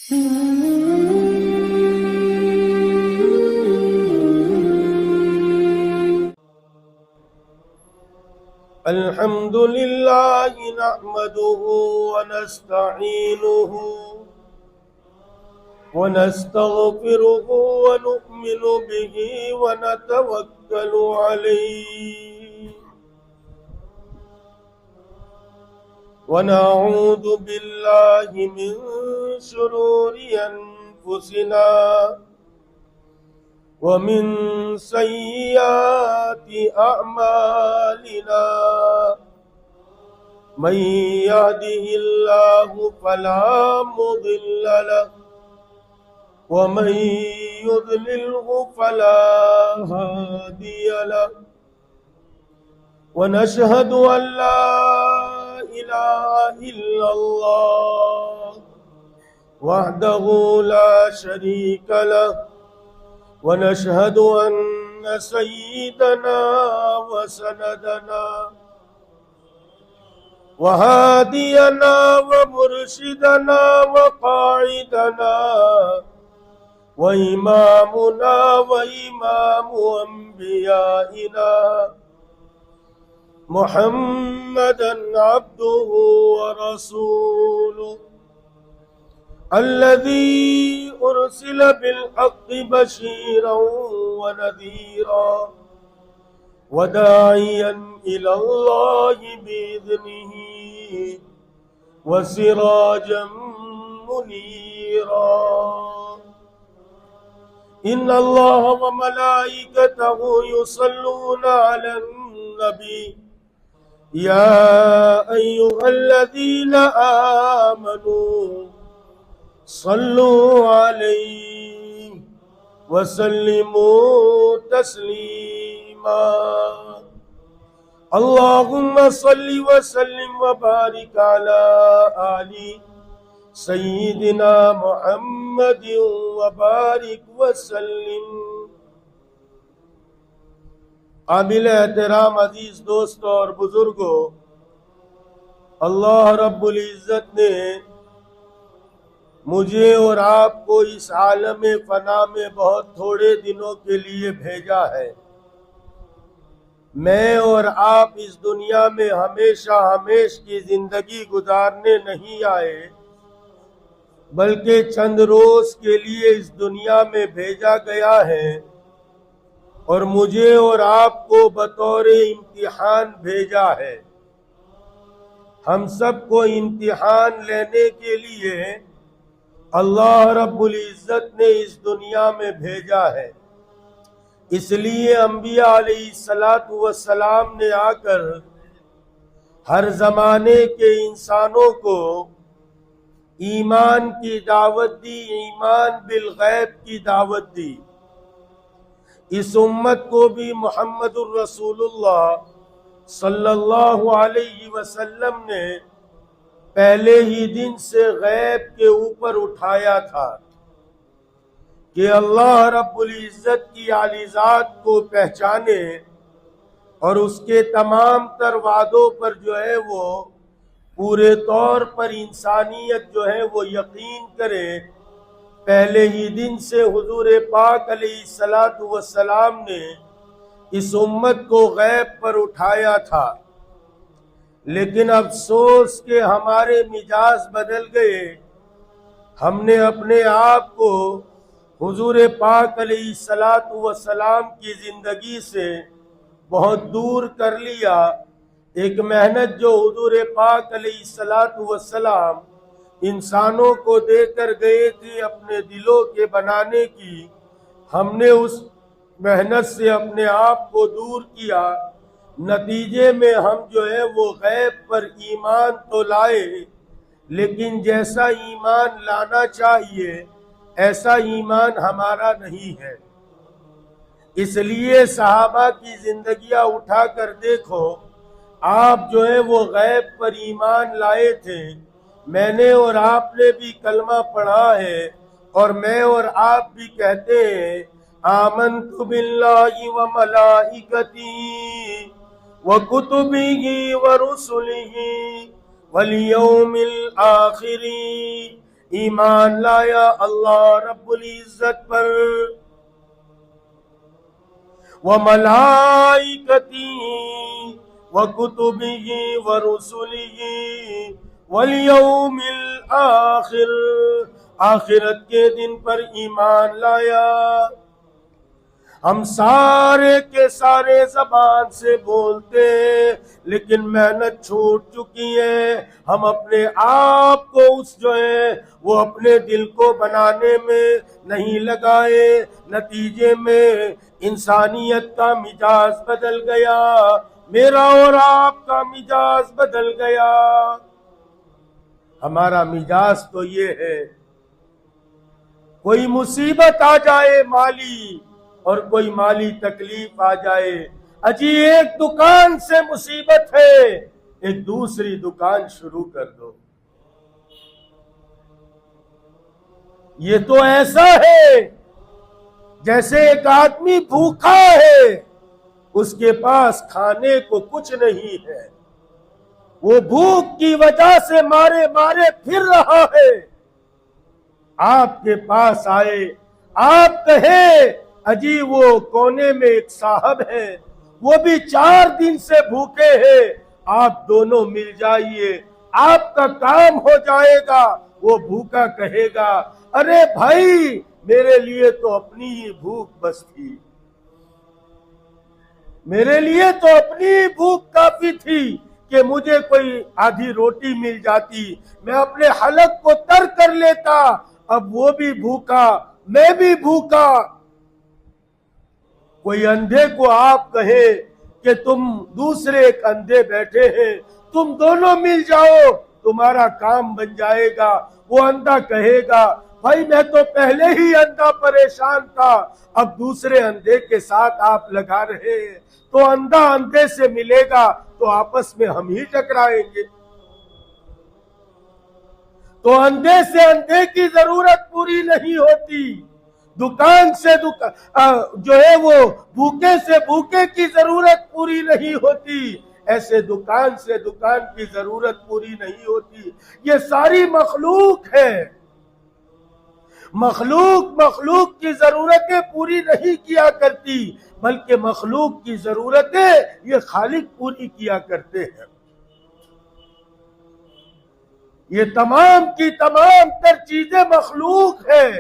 الحمد لله نحمده ونستعينه ونستغفره ونؤمن به ونتوكل عليه ونعوذ بالله من شرور أنفسنا ومن سيئات أعمالنا من يهده الله فلا مضل له ومن يضلله فلا هادي له ونشهد أن لا إله إلا الله وحده لا شريك له ونشهد أن سيدنا وسندنا وهادينا ومرشدنا وقائدنا وإمامنا وإمام أنبيائنا محمدا عبده ورسوله الذي أرسل بالحق بشيرا ونذيرا وداعيا إلى الله بإذنه وسراجا منيرا إن الله وملائكته يصلون على النبي يا أيها الذين آمنوا صلوا عليه وسلموا تسليما اللهم صل وسلم وبارك على آل سيدنا محمد وبارك وسلم. قابل احترام عزیز دوستوں اور بزرگوں، اللہ رب العزت نے مجھے اور آپ کو اس عالم فنا میں بہت تھوڑے دنوں کے لیے بھیجا ہے. میں اور آپ اس دنیا میں ہمیشہ ہمیش کی زندگی گزارنے نہیں آئے، بلکہ چند روز کے لیے اس دنیا میں بھیجا گیا ہے اور مجھے اور آپ کو بطور امتحان بھیجا ہے. ہم سب کو امتحان لینے کے لیے اللہ رب العزت نے اس دنیا میں بھیجا ہے. اس لیے انبیاء علیہ السلام نے آ کر ہر زمانے کے انسانوں کو ایمان کی دعوت دی، ایمان بالغیب کی دعوت دی. اس امت کو بھی محمد الرسول اللہ صلی اللہ علیہ وسلم نے پہلے ہی دن سے غیب کے اوپر اٹھایا تھا کہ اللہ رب العزت کی عالی ذات کو پہچانے اور اس کے تمام تر وعدوں پر جو ہے وہ پورے طور پر انسانیت جو ہے وہ یقین کرے. پہلے ہی دن سے حضور پاک علیہ السلام نے اس امت کو غیب پر اٹھایا تھا. لیکن افسوس کہ ہمارے مزاج بدل گئے. ہم نے اپنے آپ کو حضور پاک علیہ السلام کی زندگی سے بہت دور کر لیا. ایک محنت جو حضور پاک علیہ السلام انسانوں کو دے کر گئے تھے اپنے دلوں کے بنانے کی، ہم نے اس محنت سے اپنے آپ کو دور کیا. نتیجے میں ہم جو ہے وہ غیب پر ایمان تو لائے، لیکن جیسا ایمان لانا چاہیے ایسا ایمان ہمارا نہیں ہے. اس لیے صحابہ کی زندگیاں اٹھا کر دیکھو، آپ جو ہے وہ غیب پر ایمان لائے تھے. میں نے اور آپ نے بھی کلمہ پڑھا ہے اور میں اور آپ بھی کہتے ہیں آمنت باللہ وملائکتی وکتبہ ورسلہ والیوم الآخر ایمان لایا اللہ رب العزت پر، وملائکتی وکتبہ ورسلہ والیوم الآخر، آخرت کے دن پر ایمان لایا۔ ہم سارے کے سارے زبان سے بولتے لیکن محنت چھوٹ چکی ہے، ہم اپنے آپ کو اس جو ہے وہ اپنے دل کو بنانے میں نہیں لگائے، نتیجے میں انسانیت کا مزاج بدل گیا، میرا اور آپ کا مزاج بدل گیا۔ ہمارا مزاج تو یہ ہے، کوئی مصیبت آ جائے مالی اور کوئی مالی تکلیف آ جائے، اجی ایک دکان سے مصیبت ہے، ایک دوسری دکان شروع کر دو۔ یہ تو ایسا ہے جیسے ایک آدمی بھوکا ہے، اس کے پاس کھانے کو کچھ نہیں ہے، وہ بھوک کی وجہ سے مارے مارے پھر رہا ہے، آپ کے پاس آئے، آپ کہیں اجی وہ کونے میں ایک صاحب ہے، وہ بھی 4 دن سے بھوکے ہیں، آپ دونوں مل جائیے، آپ کا کام ہو جائے گا۔ وہ بھوکا کہے گا ارے بھائی میرے لیے تو اپنی ہی بھوک بس تھی، میرے لیے تو اپنی ہی بھوک کافی تھی کہ مجھے کوئی آدھی روٹی مل جاتی، میں اپنے حلق کو تر کر لیتا، اب وہ بھی بھوکا میں بھی بھوکا۔ کوئی اندھے کو آپ کہیں کہ تم دوسرے ایک اندھے بیٹھے ہیں، تم دونوں مل جاؤ تمہارا کام بن جائے گا، وہ اندھا کہے گا بھائی میں تو پہلے ہی اندھا پریشان تھا، اب دوسرے اندھے کے ساتھ آپ لگا رہے ہیں، تو اندھا اندھے سے ملے گا تو آپس میں ہم ہی ٹکرائیں گے۔ تو اندھے سے اندھے کی ضرورت پوری نہیں ہوتی، دکان سے جو ہے وہ بھوکے سے بھوکے کی ضرورت پوری نہیں ہوتی، ایسے دکان سے دکان کی ضرورت پوری نہیں ہوتی۔ یہ ساری مخلوق ہے، مخلوق کی ضرورتیں پوری نہیں کیا کرتی، بلکہ مخلوق کی ضرورتیں یہ خالق پوری کیا کرتے ہیں۔ یہ تمام کی تمام تر چیزیں مخلوق ہیں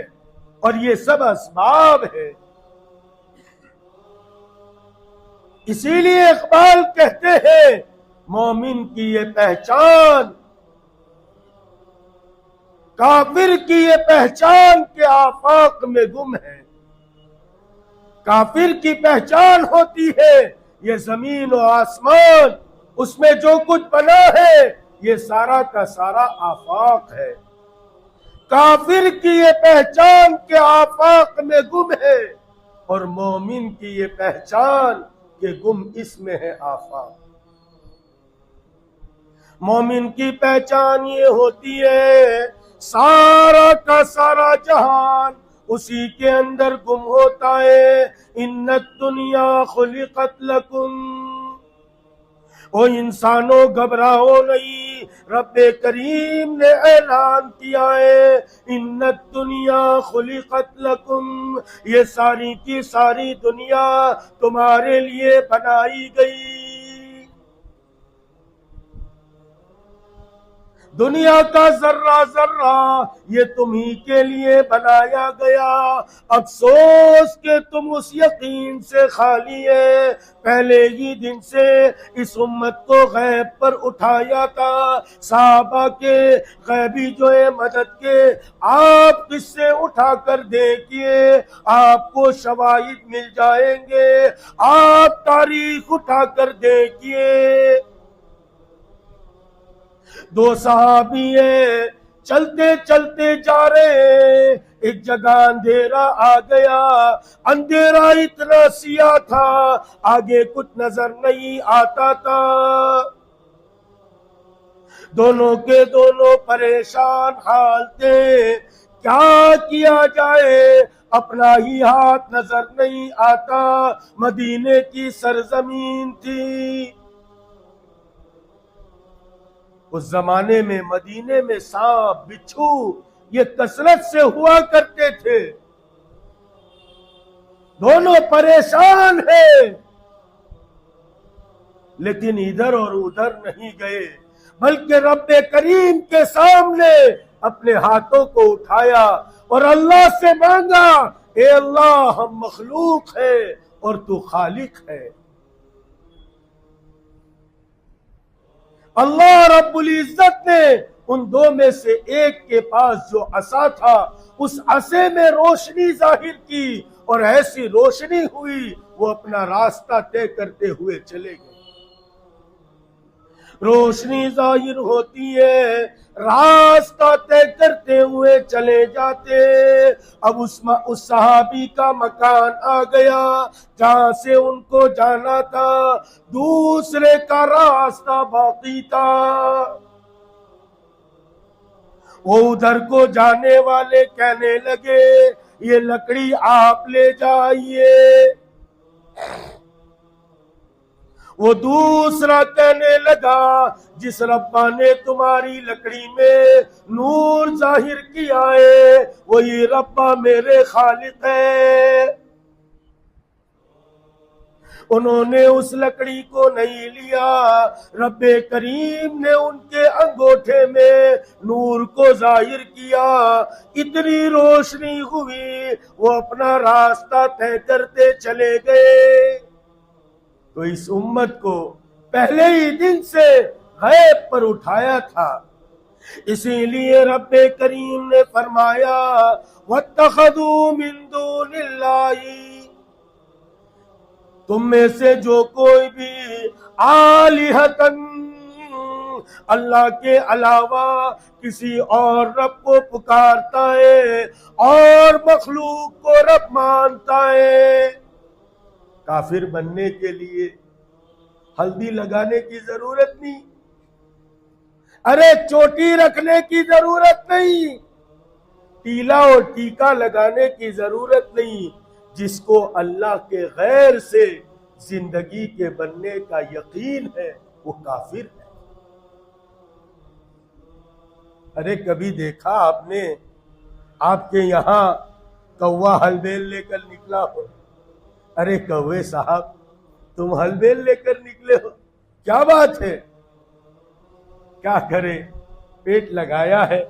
اور یہ سب اسباب ہے۔ اسی لیے اقبال کہتے ہیں مومن کی یہ پہچان، کافر کی یہ پہچان کہ آفاق میں گم ہے۔ کافر کی پہچان ہوتی ہے یہ زمین و آسمان، اس میں جو کچھ بنا ہے یہ سارا کا سارا آفاق ہے۔ کافر کی یہ پہچان کہ آفاق میں گم ہے، اور مومن کی یہ پہچان کہ گم اس میں ہے آفاق۔ مومن کی پہچان یہ ہوتی ہے سارا کا سارا جہان اسی کے اندر گم ہوتا ہے۔ ان الدنیا خلقت لکم، او انسانوں گھبراؤ نہیں، رب کریم نے اعلان کیا ہے ان الدنیا خلقت لکم، یہ ساری کی ساری دنیا تمہارے لیے بنائی گئی۔ دنیا کا ذرہ ذرہ یہ تمہیں کے لیے بنایا گیا، افسوس کہ تم اس یقین سے خالی ہے۔ پہلے ہی دن سے اس امت کو غیب پر اٹھایا تھا، صحابہ کے غیبی جو ہے مدد کے آپ قصے اٹھا کر دیکھیے، آپ کو شواہد مل جائیں گے، آپ تاریخ اٹھا کر دیکھیے۔ 2 صحابی ہیں چلتے چلتے جا رہے ہیں، ایک جگہ اندھیرا آ گیا، اندھیرا اتنا سیاہ تھا آگے کچھ نظر نہیں آتا تھا، دونوں کے دونوں پریشان حال تھے، کیا کیا جائے، اپنا ہی ہاتھ نظر نہیں آتا، مدینے کی سرزمین تھی۔ اس زمانے میں مدینے میں سانپ بچھو یہ کثرت سے ہوا کرتے تھے. دونوں پریشان ہیں لیکن ادھر اور ادھر نہیں گئے بلکہ رب کریم کے سامنے اپنے ہاتھوں کو اٹھایا اور اللہ سے مانگا, اے اللہ ہم مخلوق ہیں اور تو خالق ہے. اللہ رب العزت نے ان دو میں سے ایک کے پاس جو عصا تھا اس عصے میں روشنی ظاہر کی اور ایسی روشنی ہوئی وہ اپنا راستہ طے کرتے ہوئے چلے گئے. روشنی ظاہر ہوتی ہے, راستہ طے کرتے ہوئے چلے جاتے. اب اس صحابی کا مکان آ گیا جہاں سے ان کو جانا تھا, دوسرے کا راستہ باقی تھا. وہ ادھر کو جانے والے کہنے لگے یہ لکڑی آپ لے جائیے. وہ دوسرا کہنے لگا جس ربا نے تمہاری لکڑی میں نور ظاہر کیا ہے وہی ربا میرے خالق ہے. انہوں نے اس لکڑی کو نہیں لیا, رب کریم نے ان کے انگوٹھے میں نور کو ظاہر کیا, اتنی روشنی ہوئی وہ اپنا راستہ طے کرتے چلے گئے. تو اس امت کو پہلے ہی دن سے غیب پر اٹھایا تھا, اسی لیے رب کریم نے فرمایا وَاتَّخَذُوا مِن دُونِ اللَّهِ, تم میں سے جو کوئی بھی آلہتن اللہ کے علاوہ کسی اور رب کو پکارتا ہے اور مخلوق کو رب مانتا ہے, کافر بننے کے لیے ہلدی لگانے کی ضرورت نہیں, ارے چوٹی رکھنے کی ضرورت نہیں, ٹیلا اور ٹیکا لگانے کی ضرورت نہیں. جس کو اللہ کے غیر سے زندگی کے بننے کا یقین ہے وہ کافر ہے. ارے کبھی دیکھا آپ نے آپ کے یہاں کوا ہل بیل لے کر نکلا ہو؟ ارے کوے صاحب تم ہل بیل لے کر نکلے ہو, کیا بات ہے؟ کیا کرے, پیٹ لگایا ہے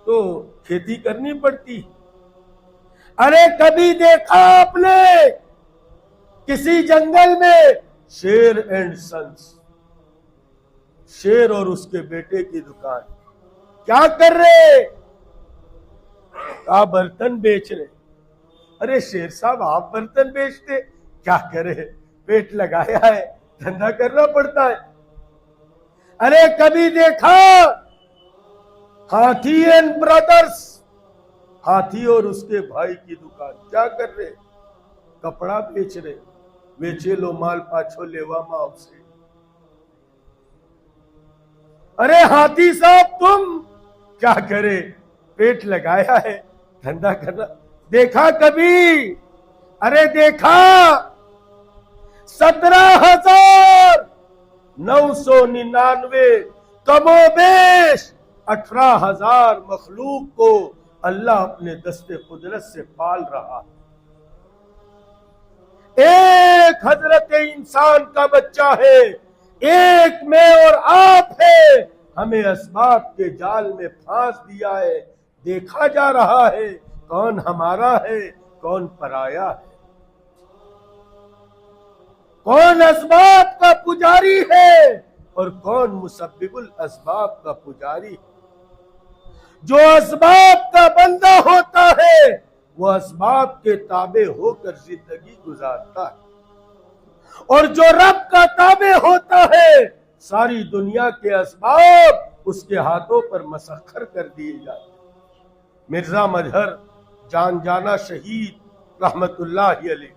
تو کھیتی کرنی پڑتی. ارے کبھی دیکھا آپ نے کسی جنگل میں شیر اینڈ سنس, شیر اور اس کے بیٹے کی دکان, کیا کر رہے؟ آپ برتن بیچ رہے. ارے شیر صاحب آپ برتن بیچتے, کیا کرے پیٹ لگایا ہے دھندا کرنا پڑتا ہے. ارے کبھی دیکھا ہاتھی اینڈ برادرز, ہاتھی اور اس کے بھائی کی دکان, کیا کر رہے؟ کپڑا بیچ رہے, بیچے لو مال پاچھو لیوا ماؤ سے. ارے ہاتھی صاحب تم کیا کرے, پیٹ لگایا ہے دھندا کرنا. دیکھا کبھی؟ ارے دیکھا 17,999 کم و بیش 18,000 مخلوق کو اللہ اپنے دست قدرت سے پال رہا. ایک حضرت انسان کا بچہ ہے, ایک میں اور آپ ہے, ہمیں اسباب کے جال میں پھانس دیا ہے. دیکھا جا رہا ہے کون ہمارا ہے کون پرایا ہے, کون اسباب کا پجاری ہے اور کون مسبب الاسباب کا پجاری ہے. جو اسباب کا بندہ ہوتا ہے وہ اسباب کے تابع ہو کر زندگی گزارتا ہے, اور جو رب کا تابع ہوتا ہے ساری دنیا کے اسباب اس کے ہاتھوں پر مسخر کر دیے جاتے ہیں. مرزا مظہر جان جانا شہید رحمت اللہ علیہ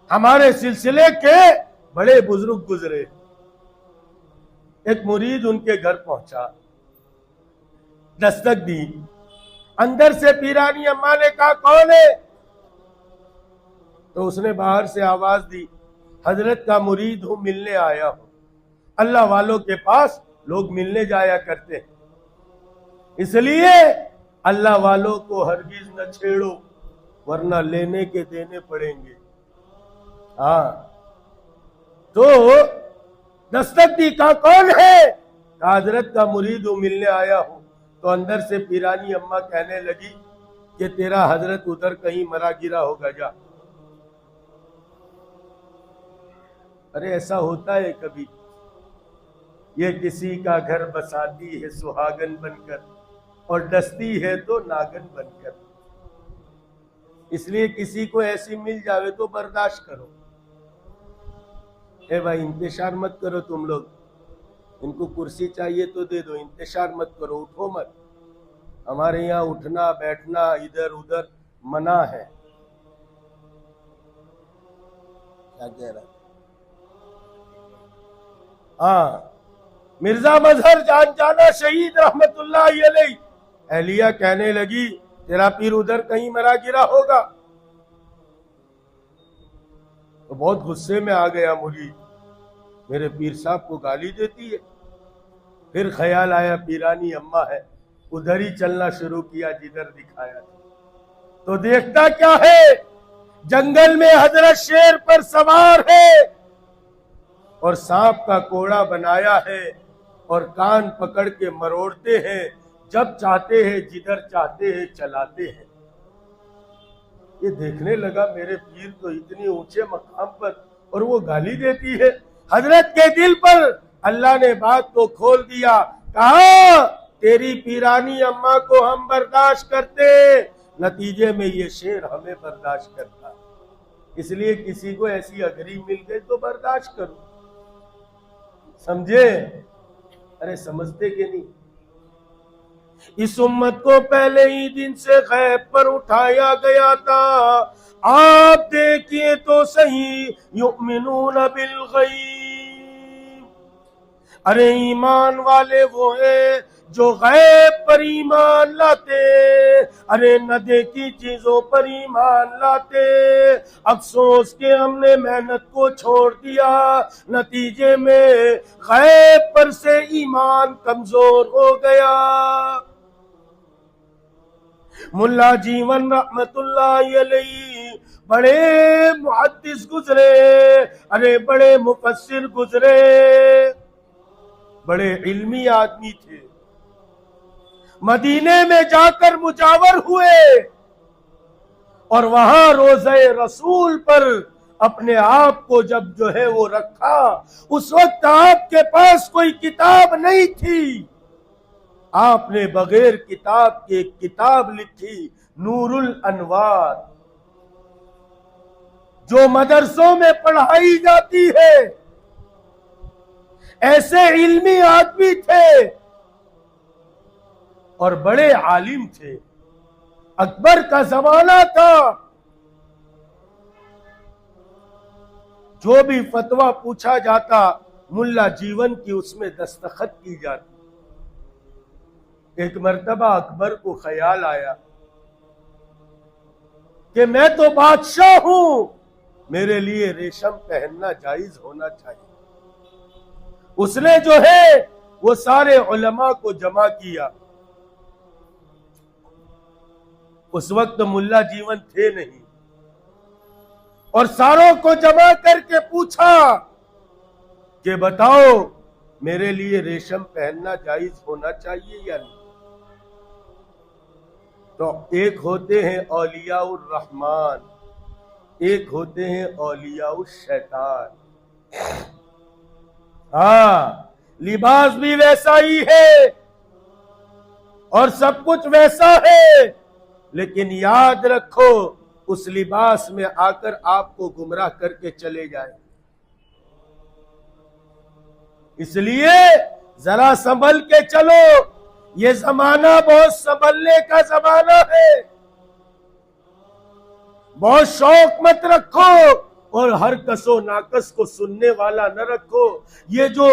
ہمارے سلسلے کے بڑے بزرگ گزرے. ایک مرید ان کے گھر پہنچا, دستک دی, اندر سے پیرانی اماں نے کہا کون ہے؟ تو اس نے باہر سے آواز دی حضرت کا مرید ہوں, ملنے آیا ہوں. اللہ والوں کے پاس لوگ ملنے جایا کرتے ہیں, اس لیے اللہ والوں کو ہرگز نہ چھیڑو ورنہ لینے کے دینے پڑیں گے. ہاں تو دستک دی کہا کون ہے؟ کہا حضرت کا مرید ہوں، ملنے آیا ہوں. تو اندر سے پیرانی اماں کہنے لگی کہ تیرا حضرت ادھر کہیں مرا گرا ہوگا، جا. ارے ایسا ہوتا ہے کبھی، یہ کسی کا گھر بساتی ہے سہاگن بن کر اور ڈستی ہے تو ناگن بن کر. اس لیے کسی کو ایسی مل جاوے تو برداشت کرو. اے بھائی انتشار مت کرو، تم لوگ ان کو کرسی چاہیے تو دے دو، انتشار مت کرو، اٹھو مت. ہمارے یہاں اٹھنا بیٹھنا ادھر ادھر منع ہے. کیا کہہ رہا؟ ہاں مرزا مظہر جان جانا شہید رحمت اللہ علیہ. اہلیہ کہنے لگی تیرا پیر ادھر کہیں مرا گرا ہوگا. تو بہت غصے میں آ گیا مرید، میرے پیر صاحب کو گالی دیتی ہے. پھر خیال آیا پیرانی اماں ہے، ادھر ہی چلنا شروع کیا جدھر دکھایا. تو دیکھتا کیا ہے، جنگل میں حضرت شیر پر سوار ہے اور سانپ کا کوڑا بنایا ہے اور کان پکڑ کے مروڑتے ہیں، جب چاہتے ہیں جدھر چاہتے ہیں چلاتے ہیں. یہ دیکھنے لگا میرے پیر تو اتنی اونچے مقام پر اور وہ گالی دیتی ہے. حضرت کے دل پر اللہ نے بات کو کھول دیا، کہا تیری پیرانی اماں کو ہم برداشت کرتے، نتیجے میں یہ شیر ہمیں برداشت کرتا. اس لیے کسی کو ایسی اگری مل گئی تو برداشت کرو. سمجھے؟ ارے سمجھتے کہ نہیں؟ اس امت کو پہلے ہی دن سے غیب پر اٹھایا گیا تھا. آپ دیکھیے تو صحیح، یؤمنون بالغیب. ارے ایمان والے وہ ہیں جو غیب پر ایمان لاتے، ارے نہ دیکھی چیزوں پر ایمان لاتے. افسوس کہ ہم نے محنت کو چھوڑ دیا، نتیجے میں غیب پر سے ایمان کمزور ہو گیا. ملا جیون رحمت اللہ علیہ بڑے محدث گزرے، ارے بڑے مفسر گزرے، بڑے علمی آدمی تھے. مدینے میں جا کر مجاور ہوئے اور وہاں روضہ رسول پر اپنے آپ کو جب جو ہے وہ رکھا، اس وقت آپ کے پاس کوئی کتاب نہیں تھی. آپ نے بغیر کتاب کے ایک کتاب لکھی، نور الانوار، جو مدرسوں میں پڑھائی جاتی ہے. ایسے علمی آدمی تھے اور بڑے عالم تھے. اکبر کا زمانہ تھا، جو بھی فتویٰ پوچھا جاتا ملا جیون کی اس میں دستخط کی جاتی. ایک مرتبہ اکبر کو خیال آیا کہ میں تو بادشاہ ہوں، میرے لیے ریشم پہننا جائز ہونا چاہیے. اس نے جو ہے وہ سارے علماء کو جمع کیا. اس وقت ملا جیون تھے نہیں، اور ساروں کو جمع کر کے پوچھا کہ بتاؤ میرے لیے ریشم پہننا جائز ہونا چاہیے یا نہیں. تو ایک ہوتے ہیں اولیاء الرحمن، ایک ہوتے ہیں اولیاء الشیطان. ہاں لباس بھی ویسا ہی ہے اور سب کچھ ویسا ہے، لیکن یاد رکھو اس لباس میں آ کر آپ کو گمراہ کر کے چلے جائیں. اس لیے ذرا سنبھل کے چلو، یہ زمانہ بہت سنبھلنے کا زمانہ ہے. بہت شوق مت رکھو اور ہر کس و ناکس کو سننے والا نہ رکھو. یہ جو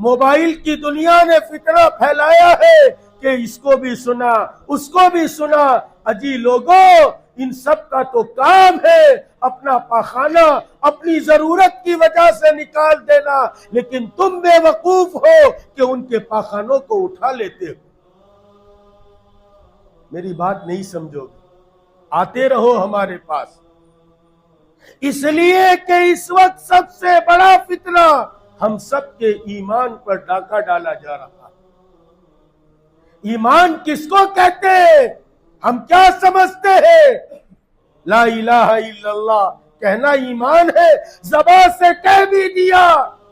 موبائل کی دنیا نے فتنہ پھیلایا ہے کہ اس کو بھی سنا اس کو بھی سنا، اجی لوگوں ان سب کا تو کام ہے اپنا پاخانہ اپنی ضرورت کی وجہ سے نکال دینا، لیکن تم بے وقوف ہو کہ ان کے پاخانوں کو اٹھا لیتے ہو. میری بات نہیں سمجھو گے، آتے رہو ہمارے پاس، اس لیے کہ اس وقت سب سے بڑا فتنہ ہم سب کے ایمان پر ڈاکہ ڈالا جا رہا ہے۔ ایمان کس کو کہتے ہیں؟ ہم کیا سمجھتے ہیں؟ لا الہ الا اللہ کہنا ایمان ہے، زبان سے کہہ بھی دیا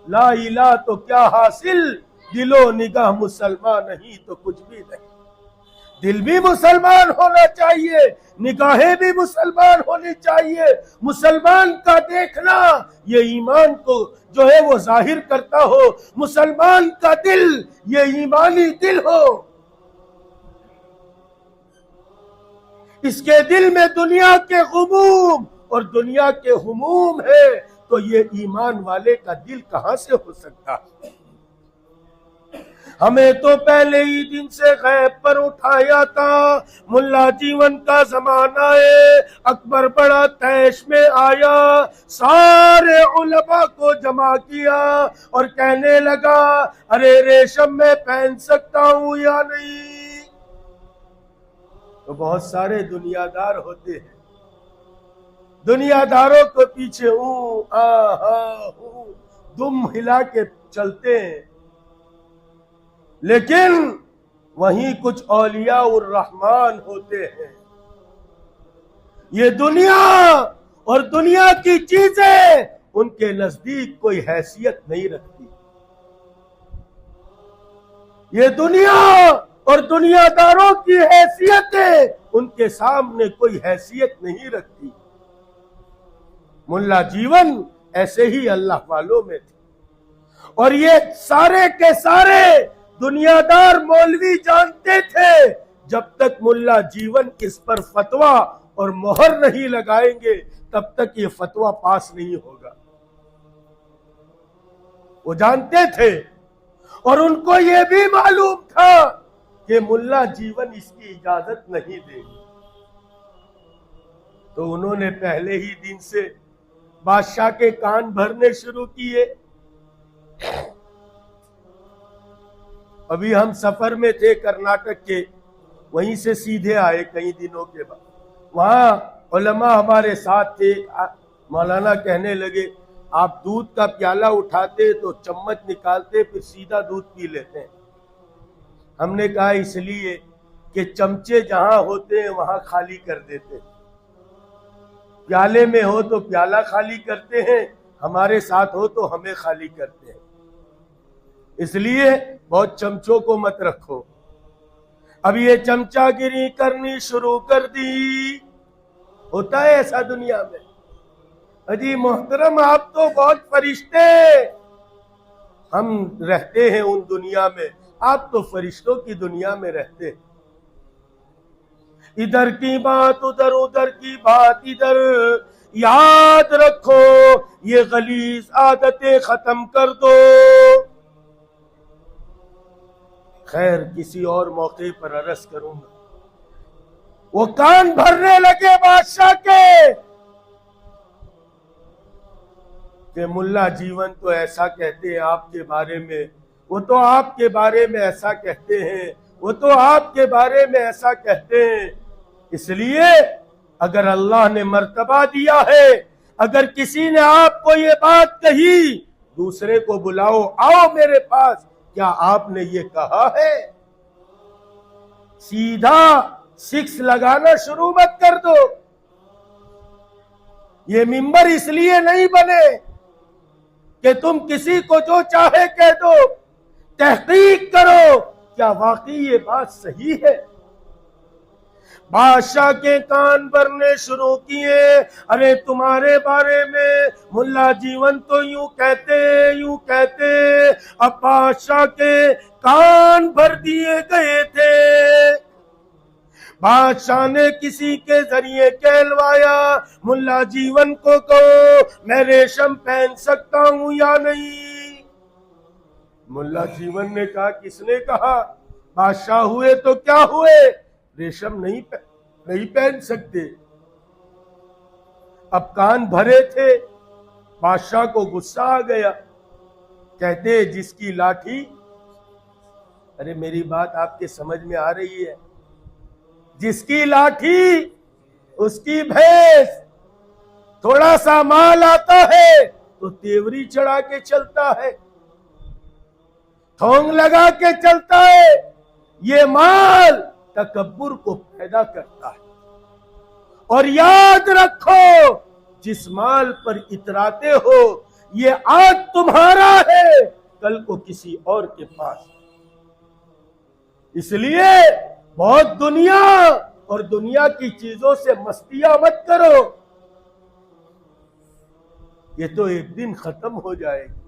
لا الہ تو کیا حاصل، دل و نگاہ مسلمان نہیں تو کچھ بھی نہیں۔ دل بھی مسلمان ہونا چاہیے، نگاہیں بھی مسلمان ہونی چاہیے۔ مسلمان کا دیکھنا یہ ایمان کو جو ہے وہ ظاہر کرتا ہو، مسلمان کا دل یہ ایمانی دل ہو، اس کے دل میں دنیا کے غموم اور دنیا کے ہموم ہے، تو یہ ایمان والے کا دل کہاں سے ہو سکتا ہے؟ ہمیں تو پہلے ہی دن سے غیب پر اٹھایا تھا، ملا جیون کا زمانہ ہے، اکبر بڑا تیش میں آیا، سارے علماء کو جمع کیا اور کہنے لگا ارے ریشم میں پہن سکتا ہوں یا نہیں؟ تو بہت سارے دنیا دار ہوتے ہیں، دنیا داروں کو پیچھے دم ہلا کے چلتے ہیں، لیکن وہیں کچھ اولیاء الرحمن ہوتے ہیں۔ یہ دنیا اور دنیا کی چیزیں ان کے نزدیک کوئی حیثیت نہیں رکھتی، یہ دنیا اور دنیا داروں کی حیثیتیں ان کے سامنے کوئی حیثیت نہیں رکھتی۔ ملا جیون ایسے ہی اللہ والوں میں تھے، اور یہ سارے کے سارے دنیا دار مولوی جانتے تھے جب تک ملا جیون اس پر فتویٰ اور مہر نہیں لگائیں گے تب تک یہ فتویٰ پاس نہیں ہوگا۔ وہ جانتے تھے، اور ان کو یہ بھی معلوم تھا کہ ملا جیون اس کی اجازت نہیں دے گی، تو انہوں نے پہلے ہی دن سے بادشاہ کے کان بھرنے شروع کیے۔ ابھی ہم سفر میں تھے کرناٹک کے، وہیں سے سیدھے آئے کئی دنوں کے بعد، وہاں علماء ہمارے ساتھ تھے، مولانا کہنے لگے آپ دودھ کا پیالہ اٹھاتے تو چمچ نکالتے پھر سیدھا دودھ پی لیتے ہیں۔ ہم نے کہا اس لیے کہ چمچے جہاں ہوتے ہیں وہاں خالی کر دیتے، پیالے میں ہو تو پیالہ خالی کرتے ہیں، ہمارے ساتھ ہو تو ہمیں خالی کرتے ہیں، اس لیے بہت چمچوں کو مت رکھو۔ اب یہ چمچا گیری کرنی شروع کر دی۔ ہوتا ہے ایسا دنیا میں؟ اجی محترم آپ تو بہت فرشتے، ہم رہتے ہیں ان دنیا میں، آپ تو فرشتوں کی دنیا میں رہتے ہیں۔ ادھر کی بات ادھر، ادھر کی بات ادھر، یاد رکھو یہ غلیظ عادتیں ختم کر دو۔ خیر کسی اور موقع پر عرض کروں گا۔ وہ کان بھرنے لگے بادشاہ کے کہ ملا جیون تو ایسا کہتے ہیں آپ کے بارے میں، وہ تو آپ کے بارے میں ایسا کہتے ہیں، وہ تو آپ کے بارے میں ایسا کہتے ہیں۔ اس لیے اگر اللہ نے مرتبہ دیا ہے، اگر کسی نے آپ کو یہ بات کہی، دوسرے کو بلاؤ آؤ میرے پاس، کیا آپ نے یہ کہا ہے؟ سیدھا 6 لگانا شروع مت کر دو۔ یہ ممبر اس لیے نہیں بنے کہ تم کسی کو جو چاہے کہہ دو، تحقیق کرو کیا واقعی یہ بات صحیح ہے۔ بادشاہ کے کان بھرنے شروع کیے، ارے تمہارے بارے میں ملا جیون تو یوں کہتے، اب بادشاہ کے کان بھر دیے گئے تھے۔ بادشاہ نے کسی کے ذریعے کہلوایا ملا جیون کو کہو میں ریشم پہن سکتا ہوں یا نہیں۔ ملا جیون نے کہا کس نے کہا؟ بادشاہ ہوئے تو کیا ہوئے، ریشم نہیں پہن سکتے۔ اب کان بھرے تھے، بادشاہ کو غصہ آ گیا، کہتے جس کی لاٹھی، ارے میری بات آپ کے سمجھ میں آ رہی ہے؟ جس کی لاٹھی اس کی بھینس، تھوڑا سا مال آتا ہے تو تیوری چڑھا کے چلتا ہے، تھونگ لگا کے چلتا ہے۔ یہ مال تکبر کو پیدا کرتا ہے۔ اور یاد رکھو، جس مال پر اتراتے ہو یہ آج تمہارا ہے، کل کو کسی اور کے پاس۔ اس لیے بہت دنیا اور دنیا کی چیزوں سے مستیاں مت کرو، یہ تو ایک دن ختم ہو جائے گی۔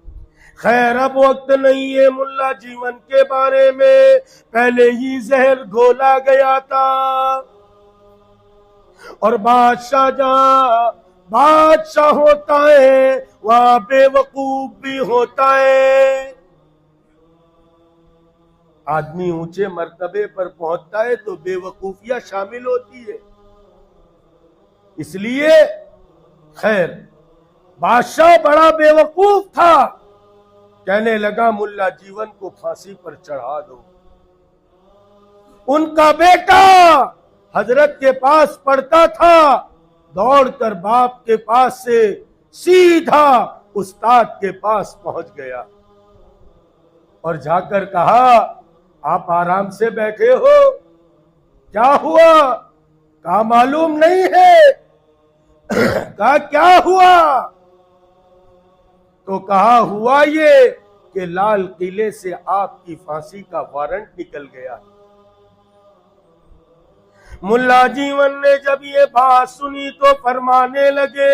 خیر اب وقت نہیں ہے ملا جیون کے بارے میں، پہلے ہی زہر گھولا گیا تھا، اور بادشاہ جہاں بادشاہ ہوتا ہے وہاں بے وقوف بھی ہوتا ہے۔ آدمی اونچے مرتبے پر پہنچتا ہے تو بے وقوفیاں شامل ہوتی ہے۔ اس لیے خیر بادشاہ بڑا بے وقوف تھا، کہنے لگا ملا جیون کو پھانسی پر چڑھا دو۔ ان کا بیٹا حضرت کے پاس پڑھتا تھا، دوڑ کر باپ کے پاس سے سیدھا استاد کے پاس پہنچ گیا اور جا کر کہا آپ آرام سے بیٹھے ہو، کیا ہوا؟ کہا معلوم نہیں ہے۔ کہا کیا ہوا؟ تو کہا ہوا یہ کہ لال قلعے سے آپ کی پھانسی کا وارنٹ نکل گیا۔ ملا جیون نے جب یہ بات سنی تو فرمانے لگے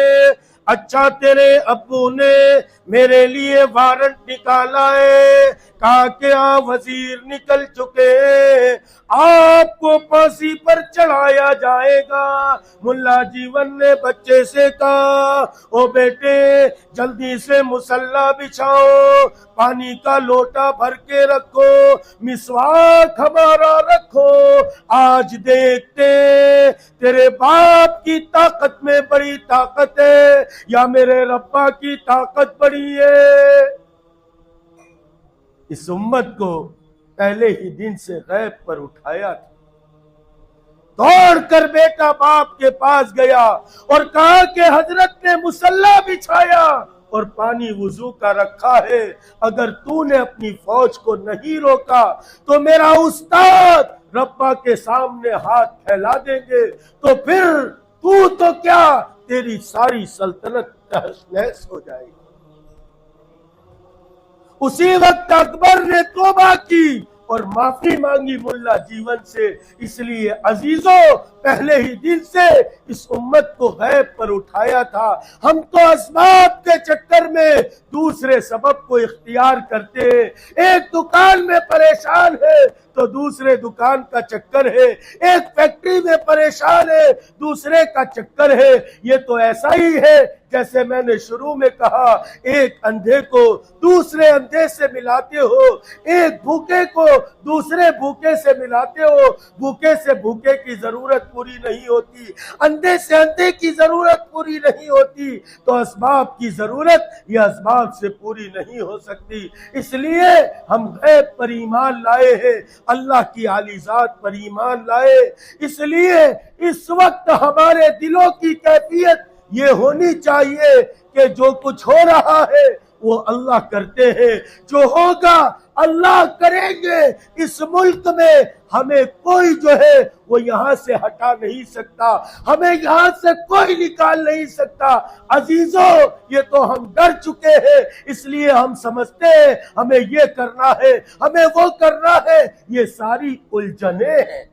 اچھا تیرے ابو نے میرے لیے وارنٹ نکالا ہے، کہا کہ وزیر نکل چکے ہیں، آپ کو پھانسی پر چڑھایا جائے گا۔ ملا جیون نے بچے سے کہا او بیٹے جلدی سے مصلا بچھاؤ، پانی کا لوٹا بھر کے رکھو، مسواک ہمارا رکھو، آج دیکھتے تیرے باپ کی طاقت میں بڑی طاقت ہے یا میرے ربا کی طاقت بڑی ہے۔ اس امت کو پہلے ہی دن سے غیب پر اٹھایا تھا۔ دوڑ کر بیٹا باپ کے پاس گیا اور کہا کہ حضرت نے مصلا بچھایا اور پانی وضو کا رکھا ہے، اگر تو نے اپنی فوج کو نہیں روکا تو میرا استاد ربا کے سامنے ہاتھ پھیلا دیں گے، تو پھر تو کیا تیری ساری سلطنت تہس نہس ہو جائے گی۔ اسی وقت اکبر نے توبہ کی اور معافی مانگی ملا جیون سے۔ اس لیے عزیزوں پہلے ہی دن سے اس امت کو غیب پر اٹھایا تھا۔ ہم تو اسباب کے چکر میں دوسرے سبب کو اختیار کرتے ہیں۔ ایک دکان میں پریشان ہے تو دوسرے دکان کا چکر ہے، ایک فیکٹری میں پریشان ہے دوسرے کا چکر ہے۔ یہ تو ایسا ہی ہے جیسے میں نے شروع میں کہا، ایک اندھے کو دوسرے اندھے سے ملاتے ہو، ایک بھوکے کو دوسرے بھوکے سے ملاتے ہو، بھوکے سے بھوکے کی ضرورت پوری نہیں ہوتی، اندھے سے اندھے کی ضرورت پوری نہیں ہوتی، تو اسباب کی ضرورت یہ اسباب سے پوری نہیں ہو سکتی۔ اس لیے ہم غیب پر ایمان لائے ہیں، اللہ کی عالی ذات پر ایمان لائے۔ اس لیے اس وقت ہمارے دلوں کی کیفیت یہ ہونی چاہیے کہ جو کچھ ہو رہا ہے وہ اللہ کرتے ہیں، جو ہوگا اللہ کریں گے۔ اس ملک میں ہمیں کوئی جو ہے وہ یہاں سے ہٹا نہیں سکتا، ہمیں یہاں سے کوئی نکال نہیں سکتا۔ عزیزوں یہ تو ہم ڈر چکے ہیں، اس لیے ہم سمجھتے ہیں ہمیں یہ کرنا ہے ہمیں وہ کرنا ہے۔ یہ ساری الجھنیں ہیں،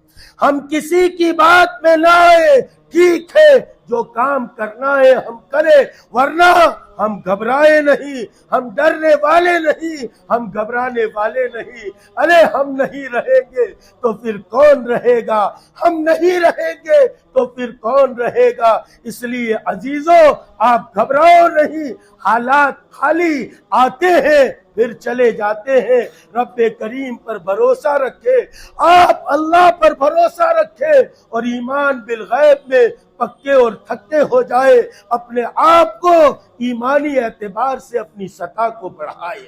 ہم کسی کی بات میں نہ آئے، ٹھیک ہے جو کام کرنا ہے ہم کریں، ورنہ ہم گھبرائے نہیں، ہم ڈرنے والے نہیں، ہم گھبرانے والے نہیں۔ ارے ہم نہیں رہیں گے تو پھر کون رہے گا، ہم نہیں رہیں گے تو پھر کون رہے گا۔ اس لیے عزیزوں آپ گھبراؤ نہیں، حالات خالی آتے ہیں پھر چلے جاتے ہیں، رب کریم پر بھروسہ رکھے، آپ اللہ پر بھروسہ رکھے اور ایمان بالغیب میں پکے اور تھکے ہو جائے، اپنے آپ کو ایمانی اعتبار سے اپنی سطح کو بڑھائے۔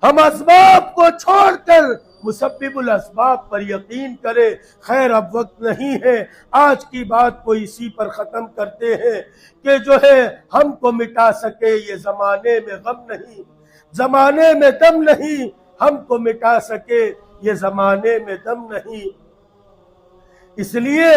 ہم اسباب کو چھوڑ کر مسببل اسباب پر یقین کرے۔ خیر اب وقت نہیں ہے، آج کی بات کو اسی پر ختم کرتے ہیں کہ جو ہے ہم کو مٹا سکے یہ زمانے میں غم نہیں، زمانے میں دم نہیں، ہم کو مٹا سکے یہ زمانے میں دم نہیں۔ اس لیے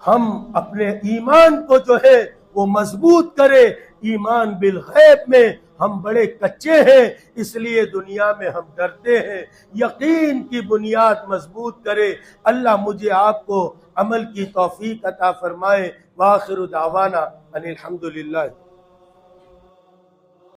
ہم اپنے ایمان کو جو ہے وہ مضبوط کرے۔ ایمان بالغیب میں ہم بڑے کچے ہیں، اس لیے دنیا میں ہم ڈرتے ہیں۔ یقین کی بنیاد مضبوط کرے۔ اللہ مجھے آپ کو عمل کی توفیق عطا فرمائے۔ وآخر دعوانا ان الحمدللہ۔